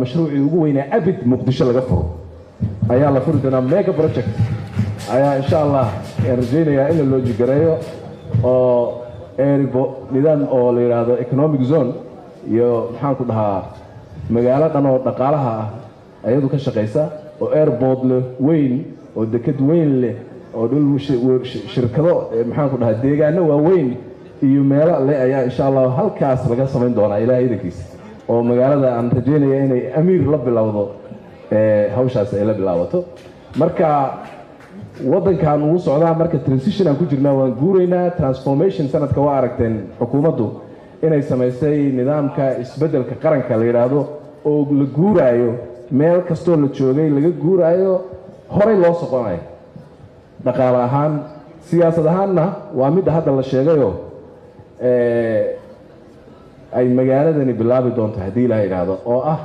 mashruucii ugu weynaa abid muqdisho laga furo ayaa la furi doonaa mega project ayaa insha Allah rajaynayaa in loo jigareeyo oo nidaam oo la yiraahdo economic zone iyo maxaan ku dhahaa magaalo dhan oo dhaqaalaha ah ayadu ka shaqeysa oo airport leh weyn oo dekad weyn leh oo dhul shirkado maxaan ku dhahaa deegaano waaweyn iyo meelo leh ayaa insha Allah halkaas laga samayn doonaa ilaahay idinkiisa oo magaalada aan rajaynayaa inay amiir la bilowdo hawshaas ay la bilaabato marka waddankan uu socdaa marka transition aan ku jirnaa waan guuraynaa transformation sanadka waa aragteen xukuumaddu inay samaysay nidaamka isbeddelka qaranka la yiraahdo oo la guuraayo meel kastoo la joogay laga guuraayo horey loo soconayo dhaqaale ahaan siyaasad ahaanna waa mid hadda la sheegayo ay magaaladani bilaabi doonto haddii la yiraahdo oo ah